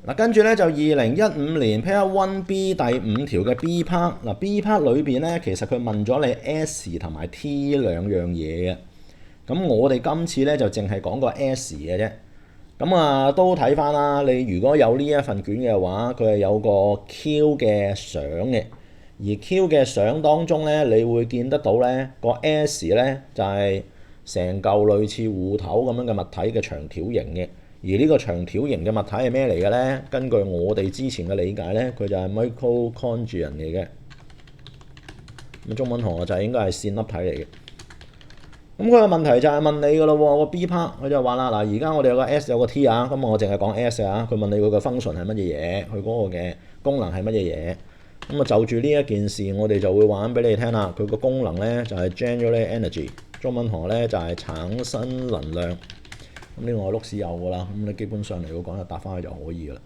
嗱，跟住咧就2015年 Pair 1B 第5條嘅 B part， 嗱 B part 裏邊咧其實佢問咗你 S 同埋 T 兩樣嘢嘅，咁我哋今次咧就淨係講個 S 嘅啫。咁啊都睇翻啦，你如果有呢一份卷嘅話，佢係有個 Q 嘅相嘅，而 Q 嘅相當中咧，你會見得到咧個 S 咧就係成嚿類似芋頭咁樣嘅物體嘅長條形嘅。而呢個長條形嘅物體係咩嚟嘅咧？根據我哋之前嘅理解咧，佢就係 mitochondrion 嚟嘅。咁中文同學就應該係線粒體嚟嘅。咁佢個問題就係問你噶咯喎，個 B part 佢就話啦，嗱而家我哋有個 S 有個 T 啊，咁我淨係講 S 啊，佢問你佢個 function 係乜嘢嘢，佢嗰個嘅功能係乜嘢嘢。咁啊就住呢一件事，我哋就會話俾你聽啦。佢個功能咧就係 generate energy， 中文同學咧就係產生能量。咁呢個我碌屎有噶啦，咁你基本上嚟講就答翻去就可以噶啦。